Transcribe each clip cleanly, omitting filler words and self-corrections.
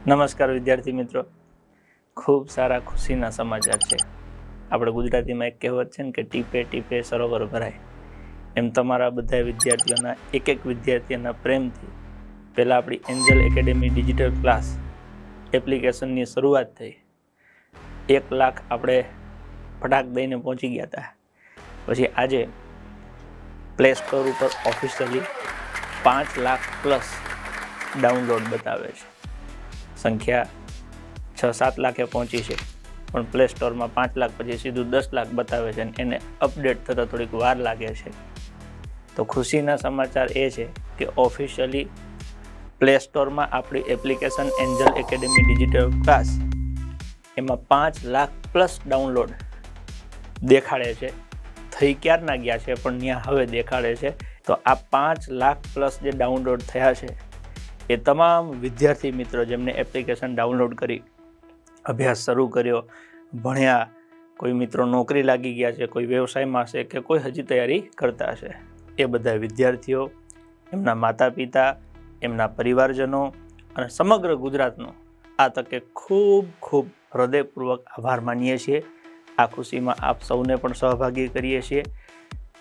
નમસ્કાર વિદ્યાર્થી મિત્રો, ખૂબ સારા ખુશીના સમાચાર છે. આપણે ગુજરાતીમાં એક કહેવત છે ને કે ટીપે ટીપે સરોવર ભરાય, એમ તમારા બધા વિદ્યાર્થીઓના એક વિદ્યાર્થીઓના પ્રેમથી પહેલાં આપણી એન્જલ એકેડેમી ડિજિટલ ક્લાસ એપ્લિકેશનની શરૂઆત થઈ. 1 લાખ આપણે ફટાક દઈને પહોંચી ગયા હતા. પછી આજે પ્લે સ્ટોર ઉપર ઓફિશિયલી 5 લાખ પ્લસ ડાઉનલોડ બતાવે છે. સંખ્યા 6-7 લાખે પહોંચી છે, પણ પ્લે સ્ટોરમાં 5 લાખ પછી સીધું 10 લાખ બતાવે છે અને એને અપડેટ થતાં થોડીક વાર લાગે છે. તો ખુશીના સમાચાર એ છે કે ઓફિશિયલી પ્લે સ્ટોરમાં આપણી application Angel Academy digital class એમાં 5 લાખ પ્લસ ડાઉનલોડ દેખાડે છે. થઈ ક્યારના ગયા છે પણ ત્યાં હવે દેખાડે છે. તો આ 5 લાખ પ્લસ જે ડાઉનલોડ થયા છે એ તમામ વિદ્યાર્થી મિત્રો જેમને એપ્લિકેશન ડાઉનલોડ કરી અભ્યાસ શરૂ કર્યો, ભણ્યા, કોઈ મિત્રો નોકરી લાગી ગયા છે, કોઈ વ્યવસાયમાં છે કે કોઈ હજી તૈયારી કરતા છે, એ બધા વિદ્યાર્થીઓ, એમના માતા પિતા, એમના પરિવારજનો અને સમગ્ર ગુજરાતનો આ તકે ખૂબ ખૂબ હૃદયપૂર્વક આભાર માનીએ છીએ. આ ખુશીમાં આપ સૌને પણ સહભાગી કરીએ છીએ.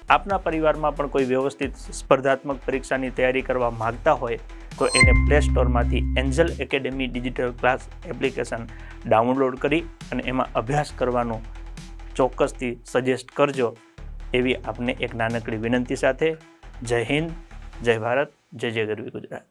આપના પરિવારમાં પણ કોઈ વ્યવસ્થિત સ્પર્ધાત્મક પરીક્ષાની તૈયારી કરવા માગતા હોય તો એને પ્લે સ્ટોરમાંથી Angel Academy digital class application download કરી અને એમાં અભ્યાસ કરવાનું ચોક્કસથી સજેસ્ટ કરજો, એવી આપને એક નાનકડી વિનંતી સાથે. જય હિન્દ, જય ભારત, જય જય ગરવી ગુજરાત.